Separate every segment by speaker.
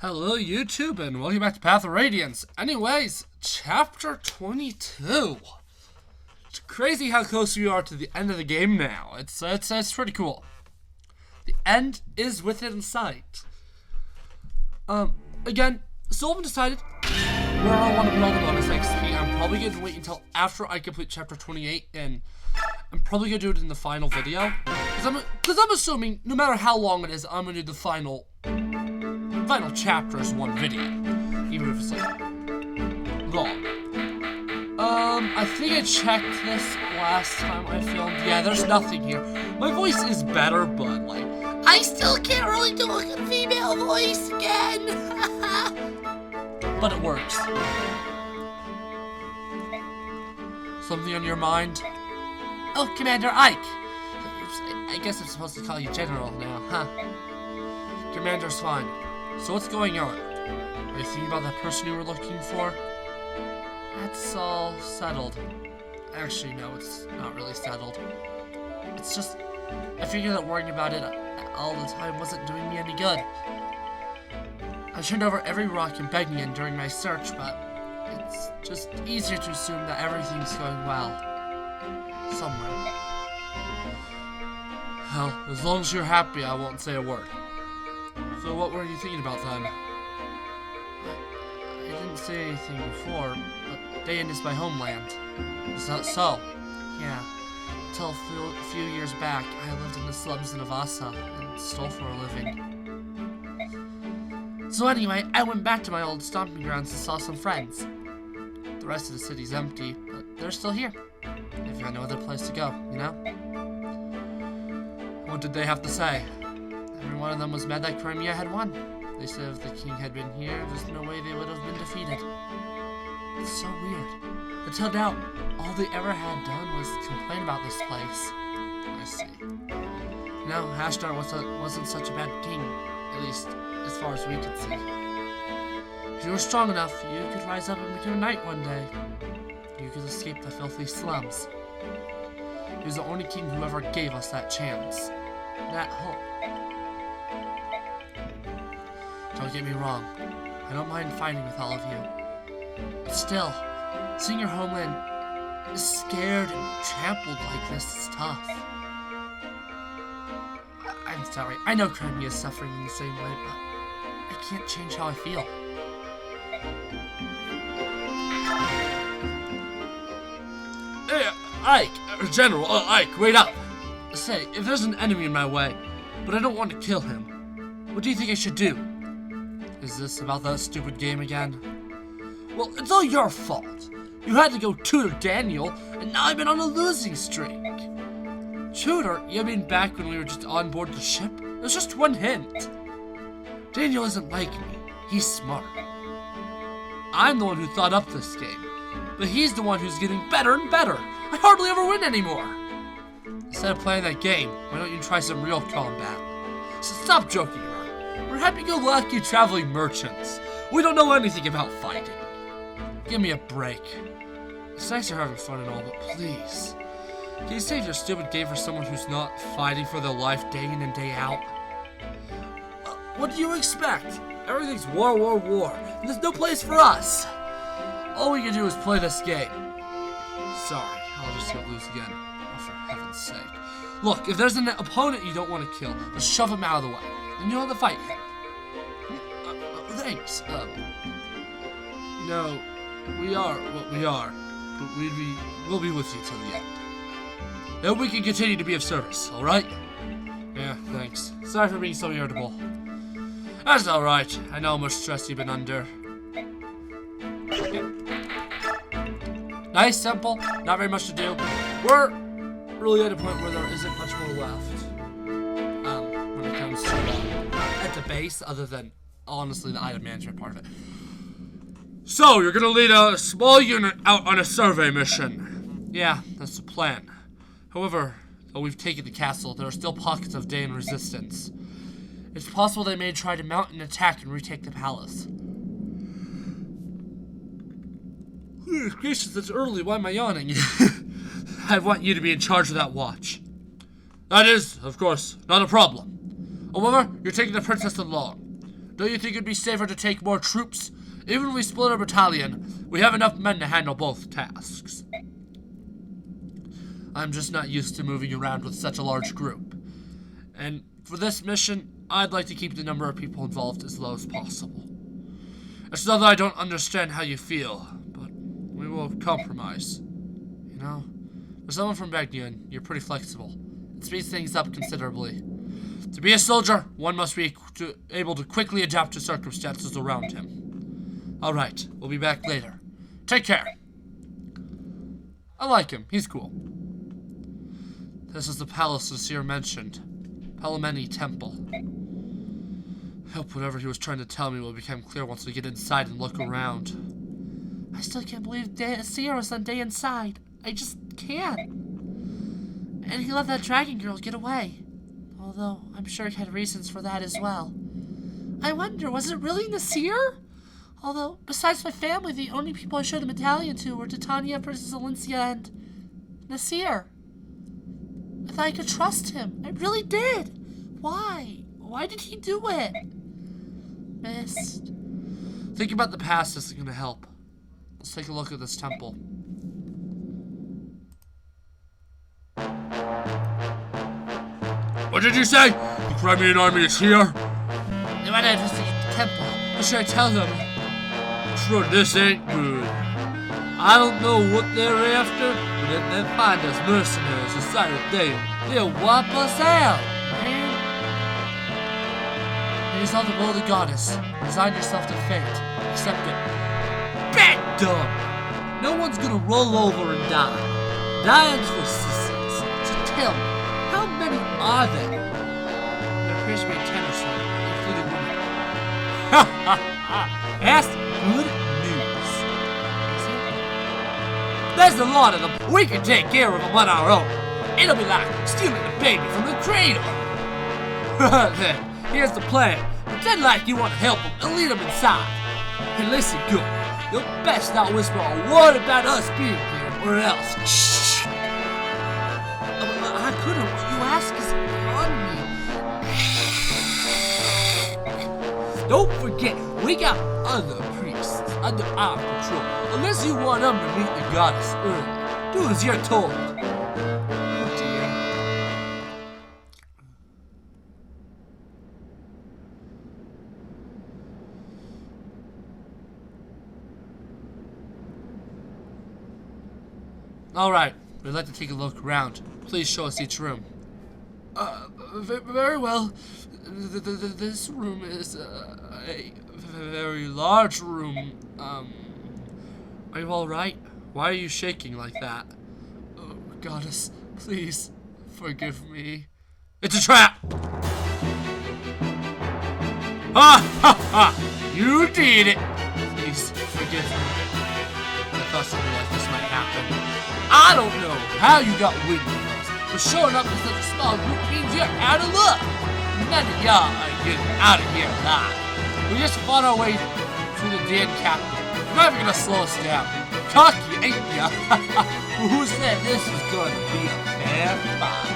Speaker 1: Hello YouTube and welcome back to Path of Radiance. Anyways, chapter 22. It's crazy how close we are to the end of the game now. It's pretty cool. The end is within sight. Again, still haven't decided where I want to put all the bonus XP. I'm probably going to wait until after I complete chapter 28, and I'm probably going to do it in the final video. Because I'm assuming, no matter how long it is, I'm going to do the final chapter as one video, even if it's like long. I think I checked this last time I filmed. Yeah, there's nothing here. My voice is better, but like, I still can't really do a good female voice again. But it works. Something on your mind? Oh, Commander Ike. Oops, I guess I'm supposed to call you General now, huh? Commander's fine. So what's going on? Are you thinking about that person you were looking for? That's all settled. Actually, no, it's not really settled. It's just, I figured that worrying about it all the time wasn't doing me any good. I turned over every rock and begging in during my search, but it's just easier to assume that everything's going well. Somewhere. Hell, as long as you're happy, I won't say a word. So what were you thinking about then? I didn't say anything before, but Dayan is my homeland. Is that so? Yeah. Until a few years back, I lived in the slums in Avasa and stole for a living. So anyway, I went back to my old stomping grounds and saw some friends. The rest of the city's empty, but they're still here. They've got no other place to go, you know? What did they have to say? Every one of them was mad that Crimea had won. They said if the king had been here, there's no way they would have been defeated. It's so weird. Until now, all they ever had done was complain about this place. I see. No, Ashdar wasn't such a bad king, at least as far as we could see. If you were strong enough, you could rise up and become a knight one day. You could escape the filthy slums. He was the only king who ever gave us that chance. That hope. Don't get me wrong, I don't mind fighting with all of you. But still, seeing your homeland scared and trampled like this is tough. I'm sorry, I know Crimea is suffering in the same way, but I can't change how I feel. Hey, Ike, General, Ike, wait up! Say, if there's an enemy in my way, but I don't want to kill him, what do you think I should do? Is this about that stupid game again? Well, it's all your fault. You had to go tutor Daniel, and now I've been on a losing streak. Tutor? You mean back when we were just on board the ship? There's just one hint. Daniel isn't like me. He's smart. I'm the one who thought up this game, but he's the one who's getting better and better. I hardly ever win anymore. Instead of playing that game, why don't you try some real combat? So stop joking around. We're happy-go-lucky traveling merchants. We don't know anything about fighting. Give me a break. It's nice you're having fun and all, but please, can you save your stupid game for someone who's not fighting for their life day in and day out? What do you expect? Everything's war, war, war, and there's no place for us. All we can do is play this game. Sorry, I'll just go lose again. Oh, for heaven's sake. Look, if there's an opponent you don't want to kill, just shove him out of the way. Then you'll have to fight. Thanks. No, we are what we are, but we'll be with you till the end. I hope we can continue to be of service, alright? Yeah, thanks. Sorry for being so irritable. That's alright. I know how much stress you've been under. Yeah. Nice, simple, not very much to do. We're really at a point where there isn't much more left. When it comes to at the base, other than honestly the item management part of it. So you're gonna lead a small unit out on a survey mission. Yeah, that's the plan. However, though we've taken the castle, there are still pockets of Dayan resistance. It's possible they may try to mount an attack and retake the palace. Gracious, it's early. Why am I yawning? I want you to be in charge of that watch. That is, of course, not a problem. However, you're taking the princess along. Don't you think it'd be safer to take more troops? Even if we split our battalion, we have enough men to handle both tasks. I'm just not used to moving around with such a large group. And for this mission, I'd like to keep the number of people involved as low as possible. It's not that I don't understand how you feel, but we will compromise. You know, for someone from Bagnion, you're pretty flexible. It speeds things up considerably. To be a soldier, one must be able to quickly adapt to circumstances around him. Alright, we'll be back later. Take care. I like him, he's cool. This is the palace the seer mentioned. Palameni Temple. I hope whatever he was trying to tell me will become clear once we get inside and look around. I still can't believe Seer was on day inside. I just can't. And he let that dragon girl get away. Although, I'm sure he had reasons for that as well. I wonder, was it really Nasir? Although, besides my family, the only people I showed a medallion to were Titania, Princess Valencia, and Nasir. I thought I could trust him. I really did. Why? Why did he do it? Missed. Thinking about the past isn't going to help. Let's take a look at this temple. What did you say? The Crimean army is here? They might have visited the temple. What should I tell them? Sure, this ain't good. I don't know what they're after, but if they find us mercenaries inside of them, they'll wipe us out, man. It is on the will of the goddess. Resign yourself to fate. Accept it. Bad dumb! No one's gonna roll over and die. Dying's for sissies. So tell me, how many are there? There appears to be 10 or so, including women. Ha ha ha! That's good news. Is it? There's a lot of them. We can take care of them on our own. It'll be like stealing a baby from the cradle. Then, here's the plan. Pretend like you want to help them and lead them inside. And listen good. You'll best not whisper a word about us being here, or else. Shh. I couldn't. What you ask is beyond me. Don't forget, we got other priests under our control. Unless you want them to meet the goddess early. Do as you're told. Oh dear. Alright, we'd like to take a look around. Please show us each room. Very well. This room is a very large room. Are you alright? Why are you shaking like that? Oh, goddess, please forgive me. It's a trap! Ha ha ha! You did it! Please forgive me. I thought something like this might happen. I don't know how you got wind of us, but showing up in such a small group means you're out of luck. None of y'all are getting out of here alive. We just fought our way through the dead captain. You're not even gonna slow us down. Cocky, ain't ya? Who said this was gonna be a fair fight?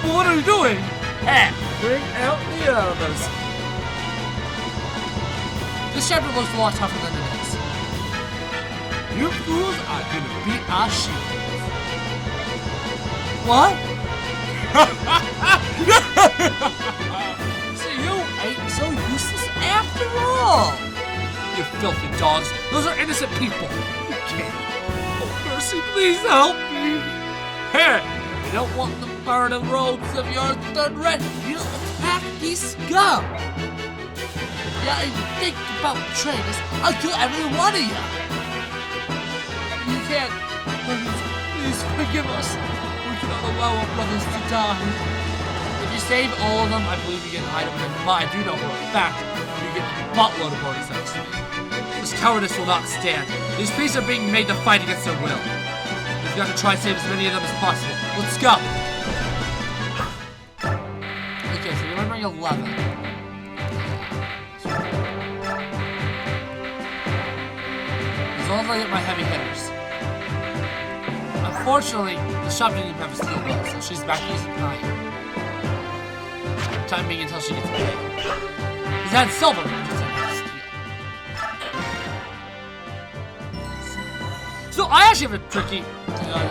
Speaker 1: What are you doing? Hey, bring out the others. This chapter looks a lot tougher than it is. You fools are gonna beat our shield. What? So you ain't so useless after all. You filthy dogs. Those are innocent people. You can't. Oh, mercy, please help me. Here, you don't want the burning robes of yours done red. You just attack these scum. If you even think about betraying us, I'll kill every one of you. You can't. Please forgive us. We cannot allow our brothers to die. If you save all of them, I believe you get an item, but I do know for a fact you get a buttload of bonus XP. This cowardice will not stand. These priests are being made to fight against their will. We've got to try to save as many of them as possible. Let's go! Okay, so we're running 11. As long as I get my heavy hitters. Unfortunately, the shop didn't even have a steel belt, so she's back using mine. time being until she gets paid. Because that's silver ranges and not steel. So I actually have a tricky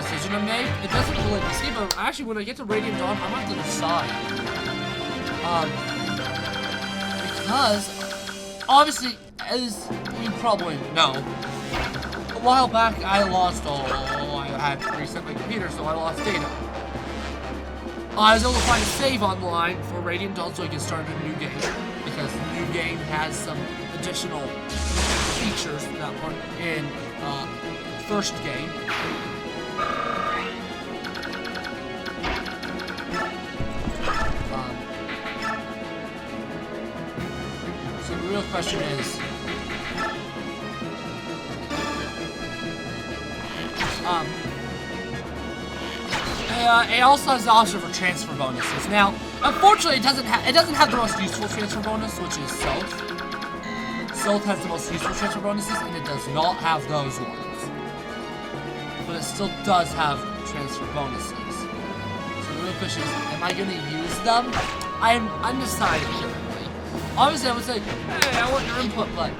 Speaker 1: decision to make. It doesn't relate to Steve, but actually when I get to Radiant Dawn, I'm going to decide. Because, obviously, as you probably know, a while back I lost I had to reset my computer, so I lost data. I was able to find a save online for Radiant Dawn so I could start a new game, because the new game has some additional features that weren't in first game. So the real question is, it also has the option for transfer bonuses. Now, unfortunately, it doesn't have the most useful transfer bonus, which is Stealth. Stealth has the most useful transfer bonuses, and it does not have those ones. But it still does have transfer bonuses. So the real question is, am I going to use them? I am undecided currently. Obviously, I would say, hey, I want your input, but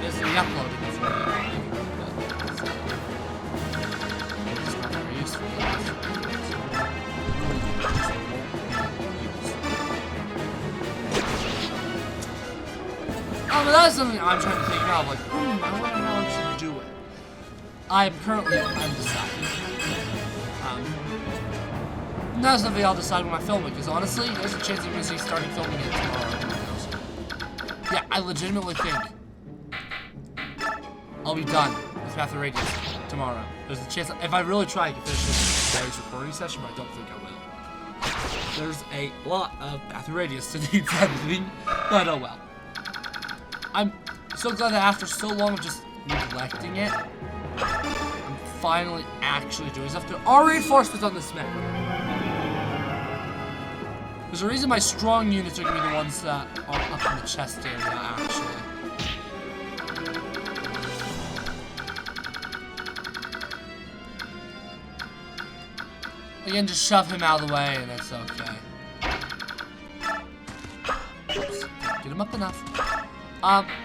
Speaker 1: this is uploading for you. It's not very useful. But that's something I'm trying to think now. Like, I wonder how I should do it. I am currently undecided. That's something I'll decide when I film it, because honestly, there's a chance I'm going to see starting filming it tomorrow. Yeah, I legitimately think I'll be done with Path of Radiance tomorrow. There's a chance, if I really try, I can finish this today's recording session, but I don't think I will. There's a lot of Path of Radiance to need editing, but oh well. I'm so glad that after so long of just neglecting it, I'm finally actually doing stuff. There are reinforcements on this map. There's a reason my strong units are going to be the ones that are up in the chest area, actually. Again, just shove him out of the way, and it's okay. Oops, get him up enough.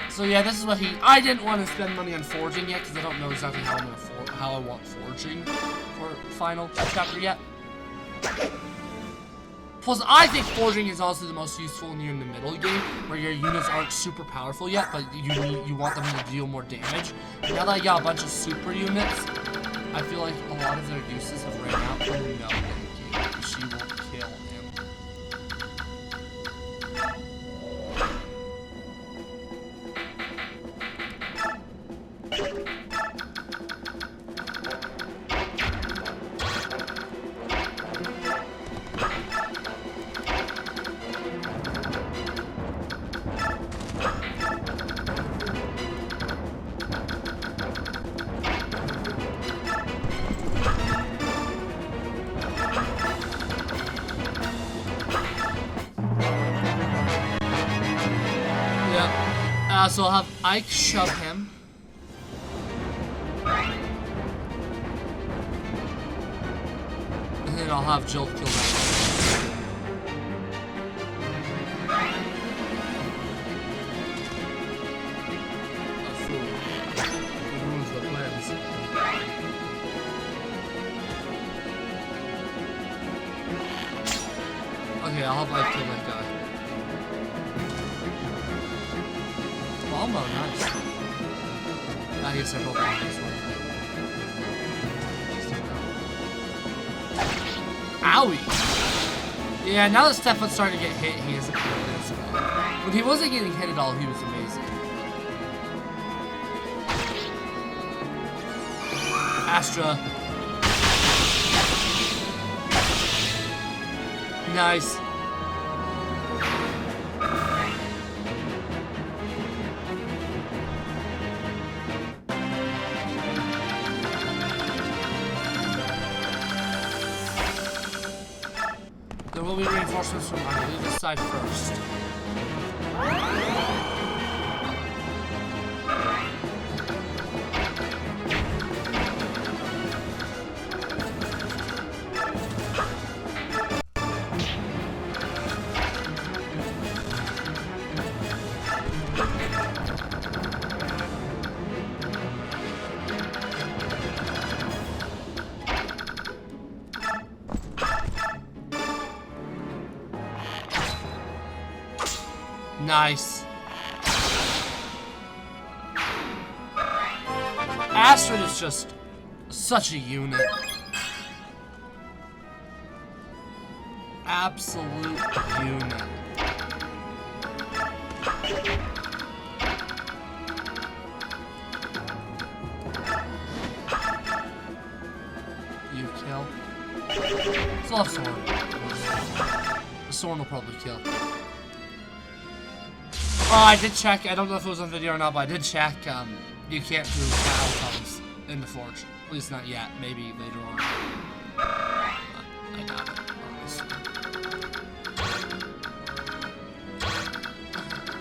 Speaker 1: So yeah, this is what I didn't want to spend money on forging yet, because I don't know exactly how I want forging for final chapter yet. Plus, I think forging is also the most useful when you're in the middle game, where your units aren't super powerful yet, but you want them to deal more damage. And now that I got a bunch of super units, I feel like a lot of their uses have ran out. Oh no, thank you. She will kill him. So I'll have Ike shove him. And then I'll have Jill kill that. Okay, I'll have Ike kill that guy. Almo, nice. I guess they're both on this one. Owie! Yeah, now that Stefan's starting to get hit, he isn't doing as well. When he wasn't getting hit at all, he was amazing. Astra. Nice. There will be reinforcements from, I believe, this side first. Nice. Astrid is just such a unit. Absolute unit. You kill. Still have Soren. The Soren will probably kill. Oh, I did check. I don't know if it was on video or not, but I did check. You can't do outcomes in the Forge. At least not yet. Maybe later on. I got it. Obviously.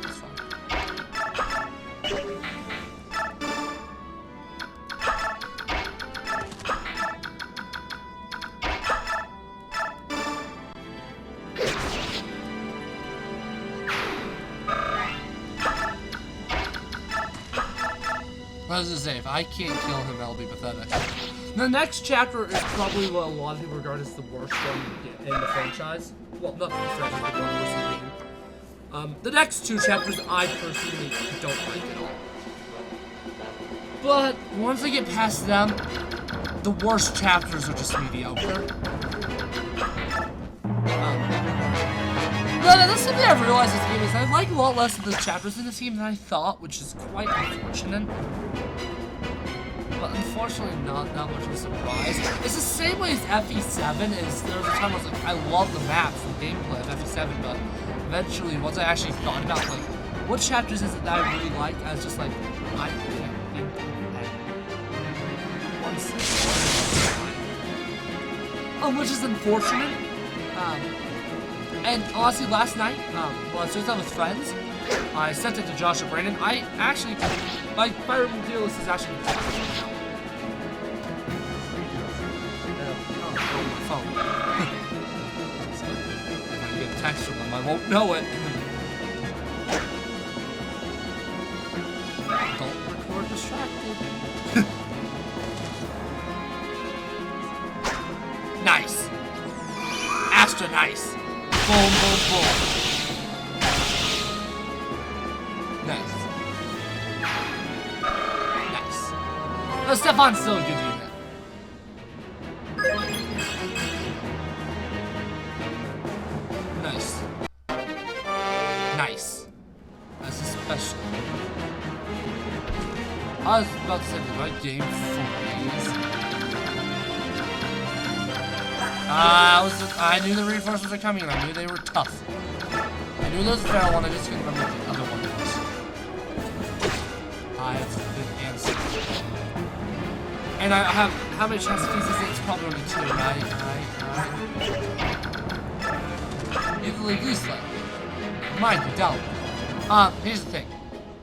Speaker 1: That's fine. What does it say? If I can't kill him, that'll be pathetic. The next chapter is probably what a lot of people regard as the worst one in the franchise. Well, not the franchise, but the worst in the game. The next two chapters I personally don't like at all. But once I get past them, the worst chapters are just mediocre. That's something I've realized this game is I like a lot less of the chapters in this game than I thought, which is quite unfortunate. But unfortunately not that much of a surprise. It's the same way as FE7 is there was a time I was like, I love the maps and gameplay of FE7, but eventually once I actually thought about like what chapters is it that I really like, I was just like, I think which is unfortunate. And honestly, last night, while I was just out with friends, I sent it to Josh and Brandon. I actually, like, Fire Emblem tier list is actually my phone. So, if I get a text from them, I won't know it. Don't record distracted. Nice. Astra nice. Boom, boom, boom. Nice. Nice. Oh, Stefan's still a good unit. Nice. Nice. That's especially. I was about to say the right game for days. I knew the reinforcements were coming and I knew they were tough. I knew there was a feral one, I just couldn't remember what the other one was. I have been answered. And I have, how many chances is it? It's probably only 2, right? Equally useless. Mind you, don't. Here's the thing.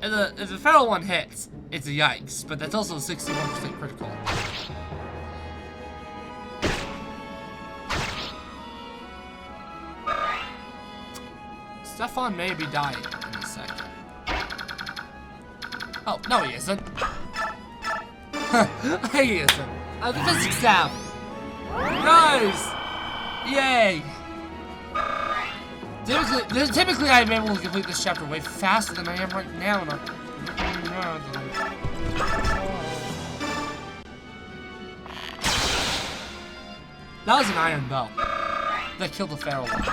Speaker 1: If the feral one hits, it's a yikes, but that's also a 61% critical. Stefan may be dying in a second. Oh, no he isn't. He isn't. The physics tab. Nice! Yay! Typically I'm able to complete this chapter way faster than I am right now. And that was an iron bow. That killed the feral one.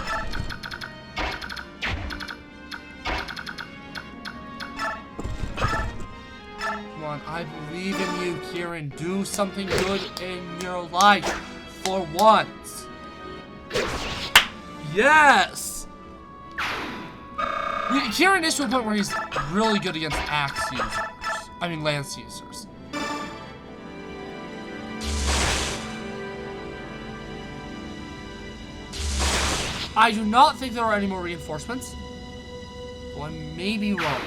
Speaker 1: I believe in you, Kieran. Do something good in your life for once. Yes! Kieran is to a point where he's really good against axe users. I mean, lance users. I do not think there are any more reinforcements. Well, I may be wrong.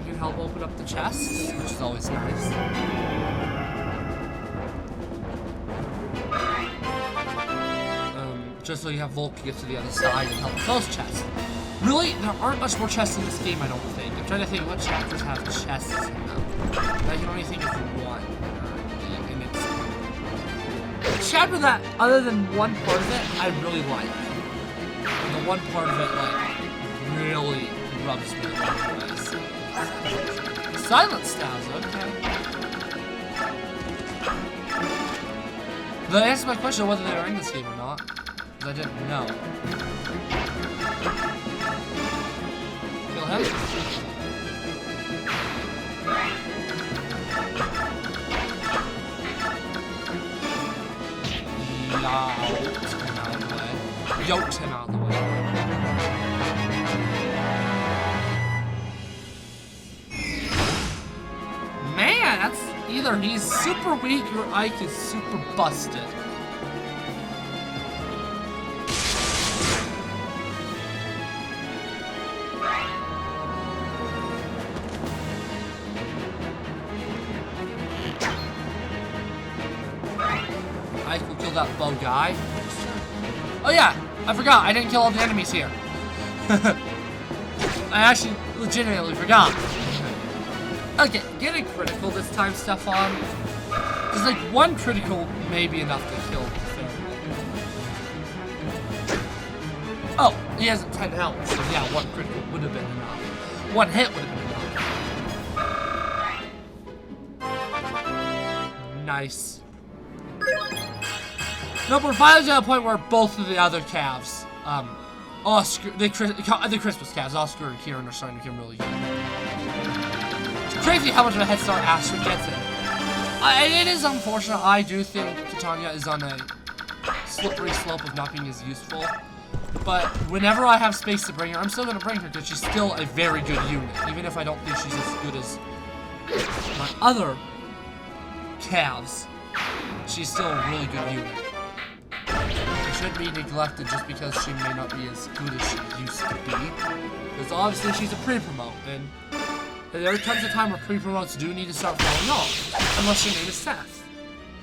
Speaker 1: Can help open up the chests, which is always nice. Just so you have Volk get to the other side and help with those chests. Really, there aren't much more chests in this game, I don't think. I'm trying to think what chapters have chests in them. I can only think of one. And it's a chapter that, other than one part of it, I really like. And the one part of it, like, really rubs me the wrong way. Silent styles, okay. That answers my question of whether they were in this game or not. Because I didn't know. Kill him. Yoked him out of the way. Man, that's either he's super weak or Ike is super busted. Ike will kill that bow guy. Oh yeah, I forgot. I didn't kill all the enemies here. I actually legitimately forgot. Okay, getting critical this time, Stefan. Because like one critical may be enough to kill the third. Oh, he has 10 health, so yeah, one critical would have been enough. One hit would have been enough. Nice. No, we're finally at a point where both of the other calves, Oscar, the Christmas calves, Oscar and Kieran, are starting to become really good. It's crazy how much of a head start Astrid gets in. It is unfortunate. I do think Titania is on a slippery slope of not being as useful. But whenever I have space to bring her, I'm still going to bring her because she's still a very good unit. Even if I don't think she's as good as my other calves, she's still a really good unit. She shouldn't be neglected just because she may not be as good as she used to be. Because obviously she's a pre-promote, and there comes a time where pre-promotes do need to start falling off. Unless your name is Seth.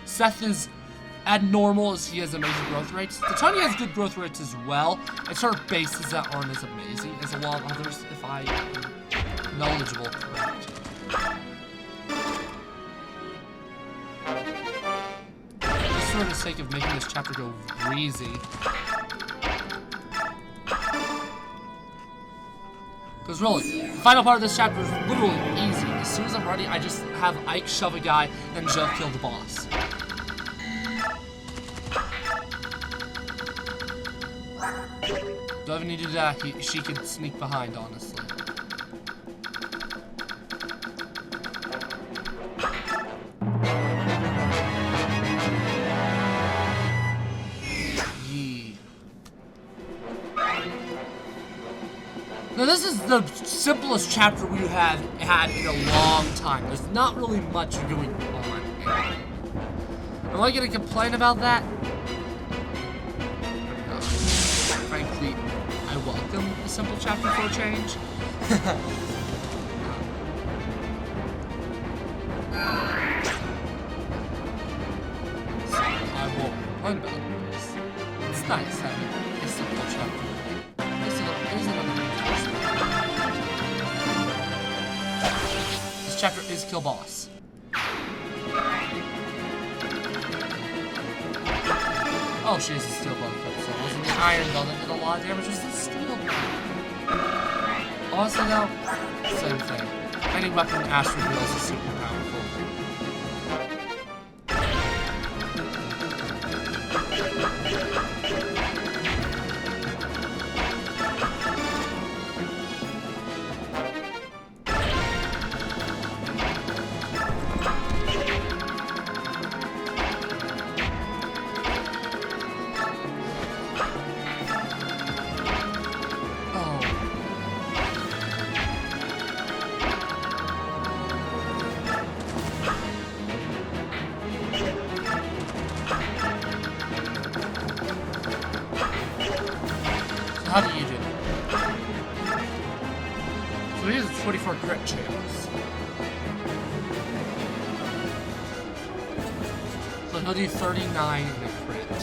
Speaker 1: Seth is abnormal as he has amazing growth rates. Titania has good growth rates as well. It's her bases that aren't as amazing as a lot of others, if I am knowledgeable correct. Just for the sake of making this chapter go breezy. Because really, the final part of this chapter is literally easy. As soon as I'm ready, I just have Ike shove a guy, and Joe kill the boss. Don't even need to do that. She can sneak behind, honestly. Yee. Now this is the simplest chapter we have had in a long time. There's not really much going on. Am I gonna complain about that? Frankly, I welcome a simple chapter for a change. So I won't complain about this. It's nice having a simple chapter. This chapter is kill boss. Oh, she has a steel bone clip, so it wasn't the iron bone that did a lot of damage, it was the steel bone. Honestly though, same thing. Any weapon Astrid wields is super powerful. How do you do? So he has 24 crit chance. So he'll do 39 in a crit.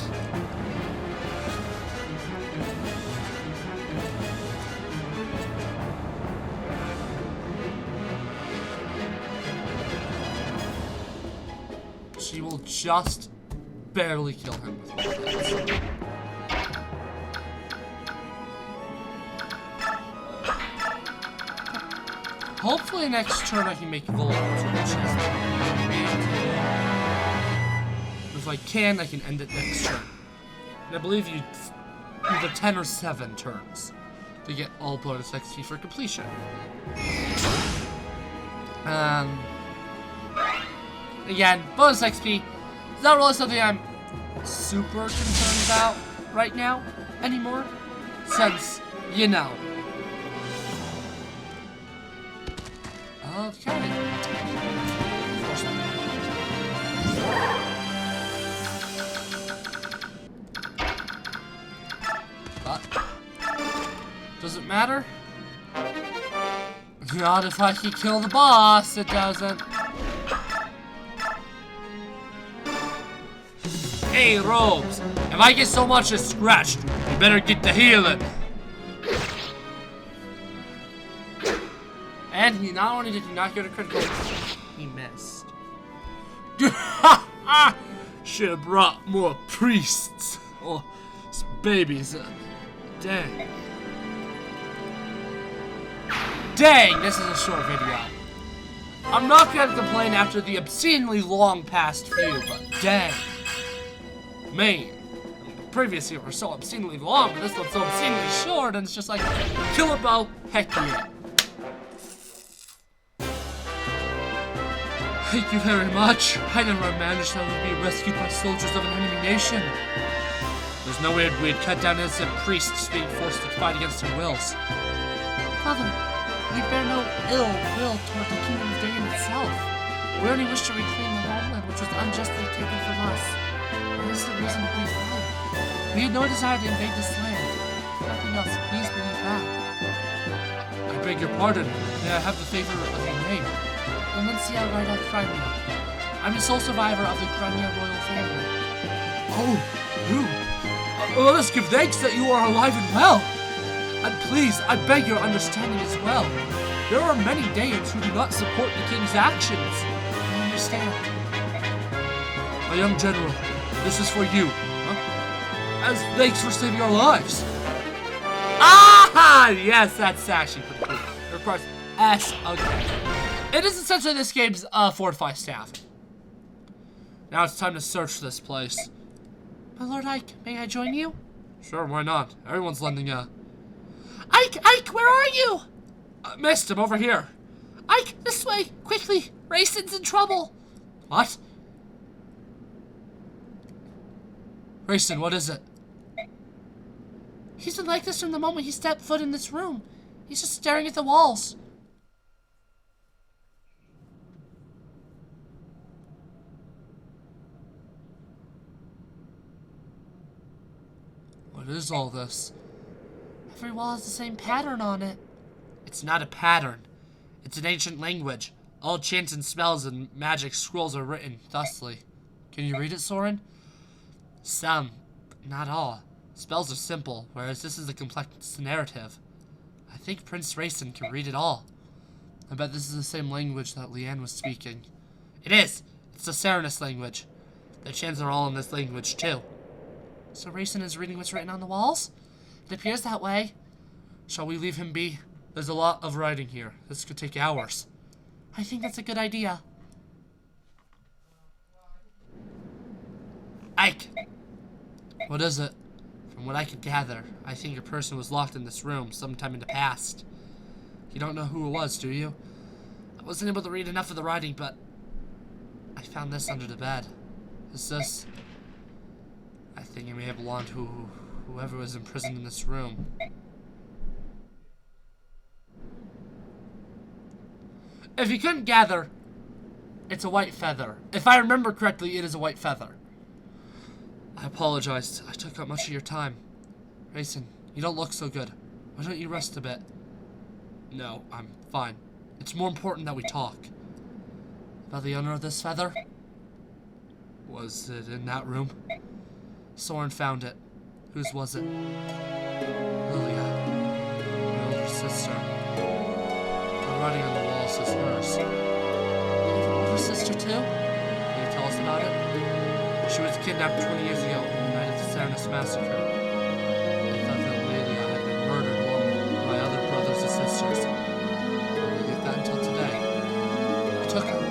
Speaker 1: she will just barely kill him with her blades. Hopefully next turn I can make Volta to the chest. If I can end it next turn. And I believe you either 10 or 7 turns to get all bonus XP for completion. Again, bonus XP is not really something I'm super concerned about right now anymore, since, you know. Okay. But does it matter? Not if I can kill the boss, it doesn't. Hey, Robes, if I get so much as scratched, you better get to healing. And he not only did he not get a critical, he missed. Should have brought more priests. Oh, babies. Dang. Dang, this is a short video. I'm not gonna complain after the obscenely long past few, but dang. Man, the previous few were so obscenely long, but this one's so obscenely short, and it's just like, kill a bow, heck yeah. Thank you very much. I never imagined I would be rescued by soldiers of an enemy nation. There's no way we'd cut down innocent priests being forced to fight against their wills. Father, we bear no ill will toward the kingdom of Radiance itself. We only wish to reclaim the homeland which was unjustly taken from us. That is the reason we fled. We had no desire to invade this land. Nothing else, please believe that. I beg your pardon. May I have the favor of your name? Valencia Rida Crimea. I'm the sole survivor of the Crimea royal family. Oh, you? Let us give thanks that you are alive and well. And please, I beg your understanding as well. There are many Danes who do not support the king's actions. I understand. My young general, this is for you. Huh? As thanks for saving our lives. Ah! Yes, that's actually pretty cool. It requires S. Okay. It is essentially this game's fortified staff. Now it's time to search this place. My Lord Ike, may I join you? Sure, why not? Everyone's lending a... Ike, where are you? Missed him over here. Ike, this way, quickly. Rayson's in trouble. What? Rayson, what is it? He's been like this from the moment he stepped foot in this room. He's just staring at the walls. What is all this? Every wall has the same pattern on it. It's not a pattern. It's an ancient language. All chants and spells and magic scrolls are written thusly. Can you read it, Soren? Some, but not all. Spells are simple, whereas this is a complex narrative. I think Prince Rayson can read it all. I bet this is the same language that Leanne was speaking. It is! It's the Serenus language. The chants are all in this language, too. So Rayson is reading what's written on the walls? It appears that way. Shall we leave him be? There's a lot of writing here. This could take hours. I think that's a good idea. Ike! What is it? From what I could gather, I think a person was locked in this room sometime in the past. You don't know who it was, do you? I wasn't able to read enough of the writing, but I found this under the bed. Is this... I think it may have belonged to whoever was imprisoned in this room. If you couldn't gather, it's a white feather. If I remember correctly, it is a white feather. I apologize. I took up much of your time. Rayson, you don't look so good. Why don't you rest a bit? No, I'm fine. It's more important that we talk. About the owner of this feather? Was it in that room? Soren found it. Whose was it? Lilia. My older sister. The writing on the wall says hers. You have an older sister too? Can you tell us about it? kidnapped 20 years ago on the night of the Serenus Massacre. They thought that Lelia had been murdered along with my other brothers and sisters. I believed that until today. I took her.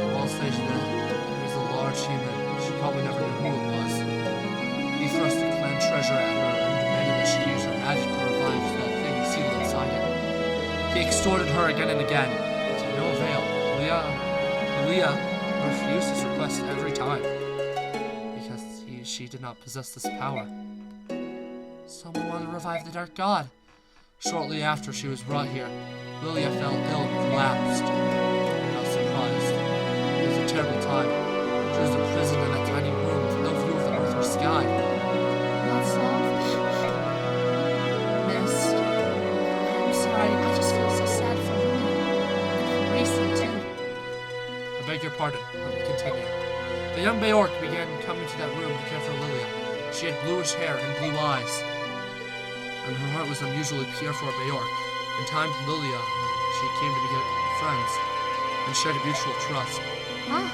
Speaker 1: The wall station that he was a large human. She probably never knew who it was. He thrust the clan treasure at her and demanded that she use her magic to revive that thing sealed inside it. He extorted her again and again, but to no avail. Lelia refused his request every time, because she did not possess this power. Someone wanted to revive the Dark God. Shortly after she was brought here, Lelia fell ill and collapsed. I'm not surprised. It was a terrible time. She was imprisoned in a tiny room with no view of the earth or sky.
Speaker 2: That's all. Missed. I'm sorry, I just feel so sad for you. And for Racing, too.
Speaker 1: I beg your pardon. Let me continue. The young Beork began coming to that room to care for Lelia. She had bluish hair and blue eyes, and her heart was unusually pure for a Beork. In time, Lelia, she came to be friends and shared a mutual trust.
Speaker 2: Huh?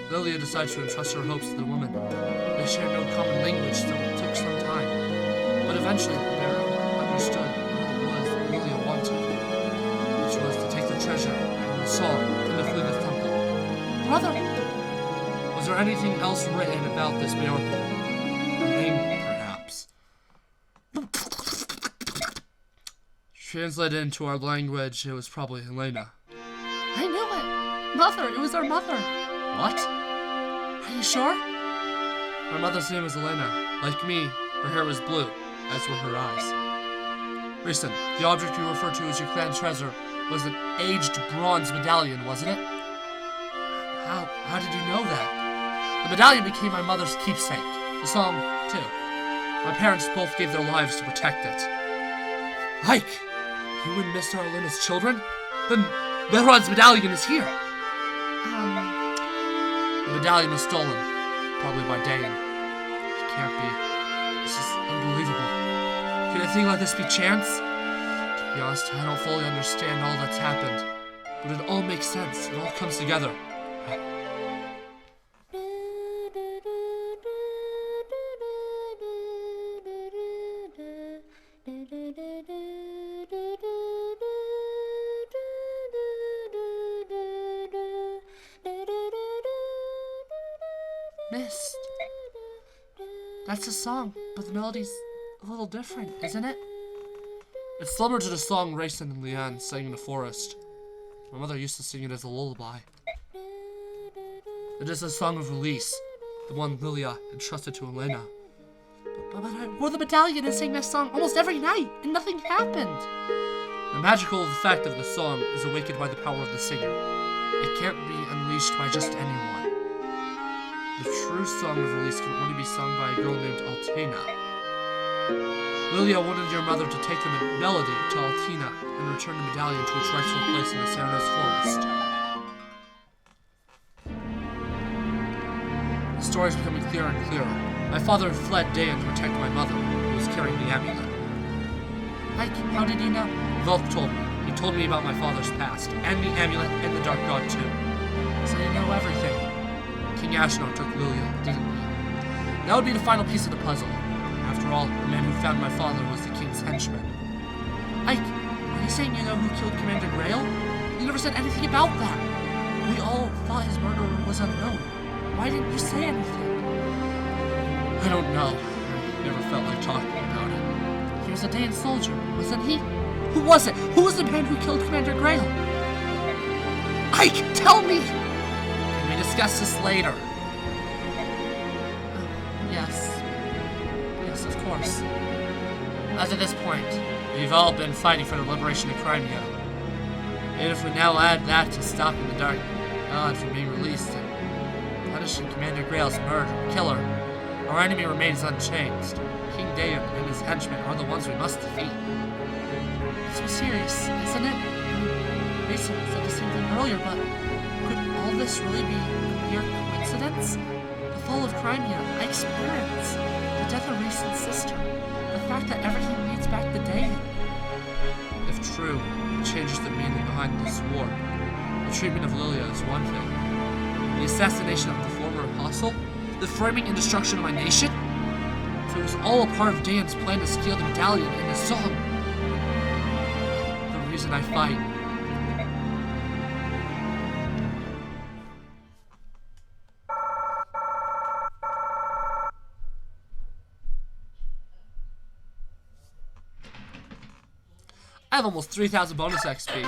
Speaker 1: Lelia decided to entrust her hopes to the woman. They shared no common language, so it took some time. But eventually, Beork understood what it was Lelia wanted, which was to take the treasure and the song and to flee the temple.
Speaker 2: Brother!
Speaker 1: Was there anything else written about this Beork? Her name, perhaps. Translated into our language, it was probably Helena.
Speaker 2: I knew it! Mother! It was our mother!
Speaker 1: What?
Speaker 2: Are you sure?
Speaker 1: My mother's name was Elena. Like me, her hair was blue, as were her eyes. Listen, the object you refer to as your clan treasure was an aged bronze medallion, wasn't it? How did you know that? The medallion became my mother's keepsake. The song, too. My parents both gave their lives to protect it. Ike! You and Mr. Elena's children? Then Belrod's medallion is here! The medallion was stolen, probably by Dayan. It can't be. This is unbelievable. Could a thing like this be chance? To be honest, I don't fully understand all that's happened, but it all makes sense. It all comes together.
Speaker 2: Missed. That's a song, but the melody's a little different, isn't it?
Speaker 1: It's similar to the song Racing and Leanne sang in the forest. My mother used to sing it as a lullaby. It is a song of release, the one Lilia entrusted to Elena.
Speaker 2: But I wore the medallion and sang that song almost every night, and nothing happened.
Speaker 1: The magical effect of the song is awakened by the power of the singer. It can't be unleashed by just anyone. The true song of release can only be sung by a girl named Altina. Lilia wanted your mother to take the melody to Altina and return the medallion to its rightful place in the Serenus forest. The story is becoming clearer and clearer. My father fled Dayan to protect my mother, who was carrying the amulet.
Speaker 2: Like, how did you know?
Speaker 1: Velk told me. He told me about my father's past, and the amulet, and the Dark God too.
Speaker 2: So you know everything.
Speaker 1: King Ashnor took Lilia, didn't he? That would be the final piece of the puzzle. After all, the man who found my father was the king's henchman.
Speaker 2: Ike, are you saying you know who killed Commander Grail? You never said anything about that. We all thought his murderer was unknown. Why didn't you say anything?
Speaker 1: I don't know. I never felt like talking about it.
Speaker 2: He was a Dayan soldier, wasn't he? Who was it? Who was the man who killed Commander Grail? Ike, tell me!
Speaker 1: Can we discuss this later?
Speaker 2: Yes. Yes, of course.
Speaker 1: As of this point, we've all been fighting for the liberation of Crimea. And if we now add that to stopping the Dark God from being released and punishing Commander Grail's killer, our enemy remains unchanged. King Dayan and his henchmen are the ones we must defeat.
Speaker 2: It's so serious, isn't it? Mason said the same thing earlier, but could all this really be mere coincidence? The fall of Crimea, Ike's parents, the death of Mason's sister, the fact that everything leads back to Dayan.
Speaker 1: If true, it changes the meaning behind this war. The treatment of Lilia is one thing. The assassination of the former apostle? The framing and destruction of my nation? If it was all a part of Dayan's plan to steal the medallion and the song. The reason I fight. I have almost 3,000 bonus XP.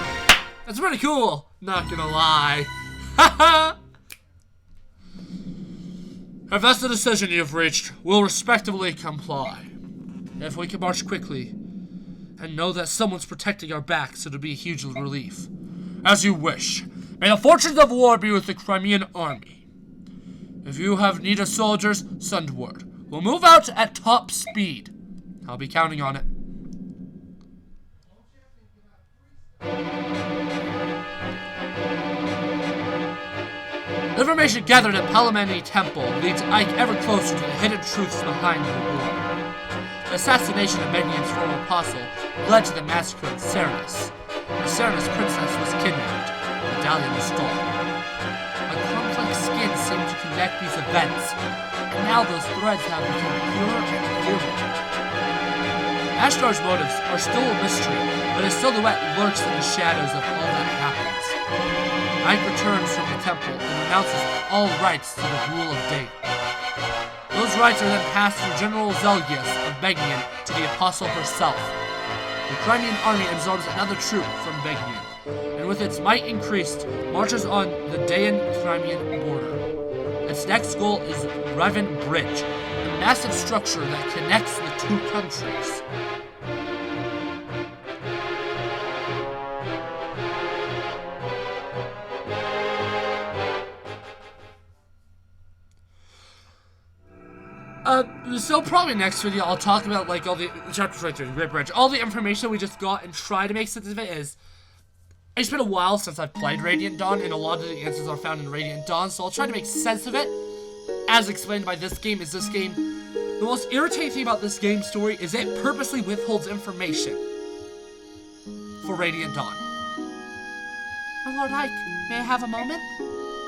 Speaker 1: That's pretty cool, not gonna lie. Haha! If that's the decision you've reached, we'll respectively comply. If we can march quickly, and know that someone's protecting our backs, it'll be a huge relief. As you wish. May the fortunes of war be with the Crimean army. If you have need of soldiers, send word. We'll move out at top speed. I'll be counting on it. Information gathered at Palamani Temple leads Ike ever closer to the hidden truths behind the war. The assassination of Megnian's former apostle led to the massacre of Cernus. The Cernus princess was kidnapped. The medallion was stolen. A complex skin seemed to connect these events, and now those threads have become purer and clearer. Ashtar's motives are still a mystery, but his silhouette lurks in the shadows of all that happens. Ike returns from the temple and renounces all rights to the rule of Date. Those rights are then passed through General Zelgius of Begnian to the Apostle herself. The Crimean army absorbs another troop from Begnian, and with its might increased, marches on the Dayan-Crimean border. Its next goal is Revan Bridge, a massive structure that connects the two countries. So probably next video I'll talk about like all the chapters right through the Great Bridge. All the information we just got and try to make sense of it is it's been a while since I've played Radiant Dawn and a lot of the answers are found in Radiant Dawn, so I'll try to make sense of it. As explained by this game, the most irritating thing about this game story is it purposely withholds information for Radiant Dawn.
Speaker 2: My Lord Ike, may I have a moment?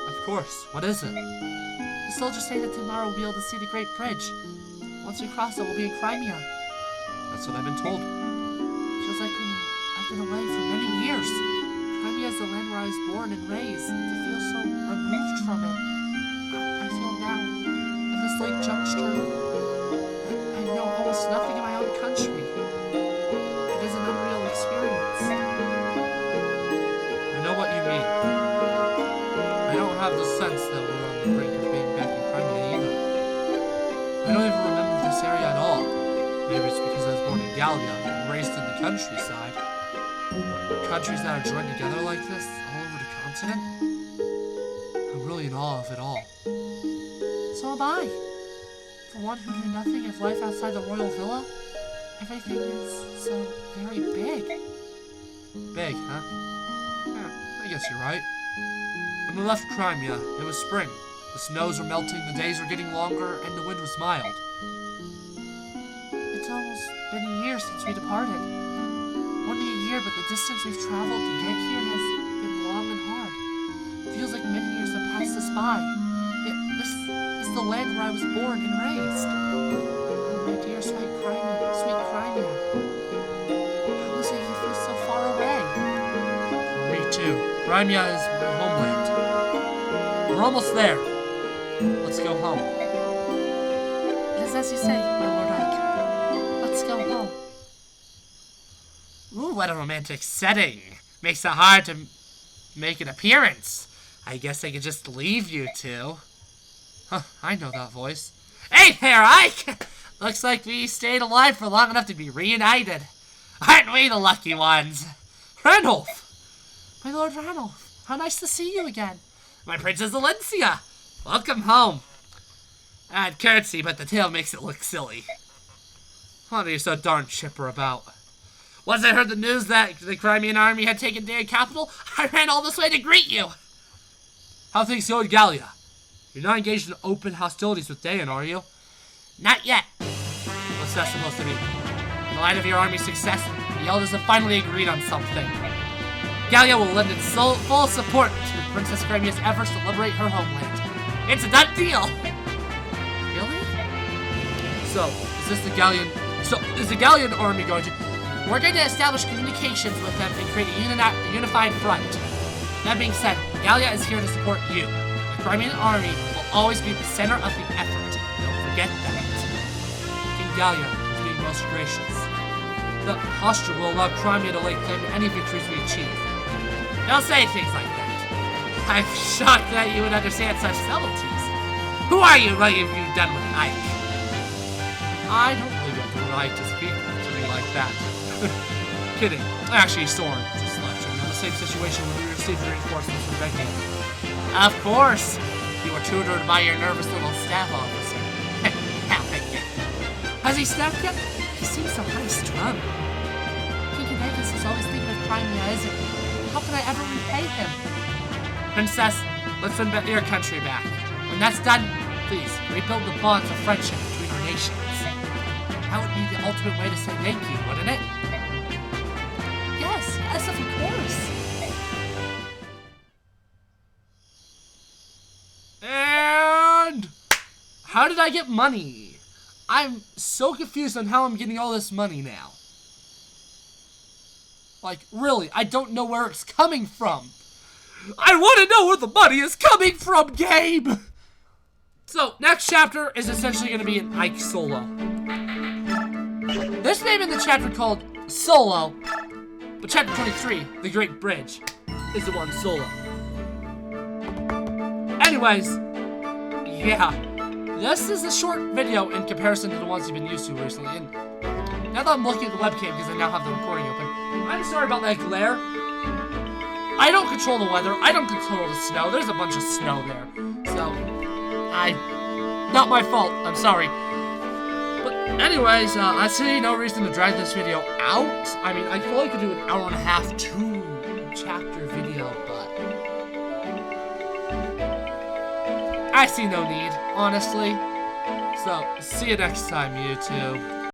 Speaker 1: Of course. What is it?
Speaker 2: The soldiers say that tomorrow we'll be able to see the Great Bridge. Once we cross it, we'll be in Crimea.
Speaker 1: That's what I've been told.
Speaker 2: Feels like I've been away for many years. Crimea is the land where I was born and raised. To feel so removed from it. I feel now, at this late juncture, I know almost nothing of my own country. It is an unreal experience.
Speaker 1: I know what you mean. I don't have the sense that we're on the brink of being back in Crimea either. I don't even remember this area at all. Maybe it's because I was born in Gallia and raised in the countryside. Countries that are joined together like this, all over the continent. I'm really in awe of it all.
Speaker 2: So am I. For one who knew nothing of life outside the royal villa, everything is so very big.
Speaker 1: Big, huh? Yeah, I guess you're right. When we left Crimea, it was spring. The snows were melting, the days were getting longer, and the wind was mild.
Speaker 2: It's almost been a year since we departed. Only a year, but the distance we've traveled to get here has been long and hard. It feels like many years have passed us by. Yet this is the land where I was born and raised. Oh, my dear sweet Crimea. How is it you feel so far away?
Speaker 1: Me too. Crimea is my homeland. We're almost there. Let's go home.
Speaker 2: It is as you say, my Lord Ike. Let's go home.
Speaker 1: Ooh, what a romantic setting. Makes it hard to make an appearance. I guess I could just leave you two. Huh, I know that voice. Hey there, Ike! Looks like we stayed alive for long enough to be reunited. Aren't we the lucky ones? Ranulph!
Speaker 2: My Lord Ranulph, how nice to see you again.
Speaker 1: My Princess Valencia! Welcome home. I'd curtsy, but the tail makes it look silly. What are you so darn chipper about? Once I heard the news that the Crimean army had taken Dayan capital, I ran all this way to greet you. How things go in Gallia? You're not engaged in open hostilities with Dayan, are you? Not yet. What's that supposed to mean? In the light of your army's success, the elders have finally agreed on something. Gallia will lend its full support to Princess Gramia's efforts to liberate her homeland. It's a done deal!
Speaker 2: Really?
Speaker 1: So, is the Gallian army going to...
Speaker 2: We're going to establish communications with them and create a unified front.
Speaker 1: That being said, Gallia is here to support you. The Crimean army will always be at the center of the effort. Don't forget that. King Gallia is being most gracious. The posture will allow Crimea to lay claim to any victories we achieve. Don't say things like that. I'm shocked that you would understand such subtleties. Who are you? What have you done with Ike? I don't really have the right to speak to me like that. Kidding. Actually, Soren just left. You're in the same situation when we received reinforcements from Becky. Of course. You were tutored by your nervous little staff officer.
Speaker 2: Has he snapped yet? He seems so high-strung. King Vegas is always thinking of Crimea, isn't he? How can I ever repay him?
Speaker 1: Princess, let's win your country back. When that's done, please, rebuild the bonds of friendship between our nations. That would be the ultimate way to say thank you, wouldn't it?
Speaker 2: Yes, of course.
Speaker 1: And how did I get money? I'm so confused on how I'm getting all this money now. Like, really, I don't know where it's coming from. I want to know where the money is coming from, Gabe! So, next chapter is essentially going to be an Ike solo. This may have been the chapter called Solo, but chapter 23, The Great Bridge, is the one solo. Anyways, yeah, this is a short video in comparison to the ones you've been used to recently, and now that I'm looking at the webcam because I now have the recording open, I'm sorry about that glare. I don't control the weather, I don't control the snow, there's a bunch of snow there, so, not my fault, I'm sorry. But anyways, I see no reason to drag this video out. I mean, I probably could do an hour and a half, 2-chapter video, but I see no need, honestly. So, see you next time, YouTube.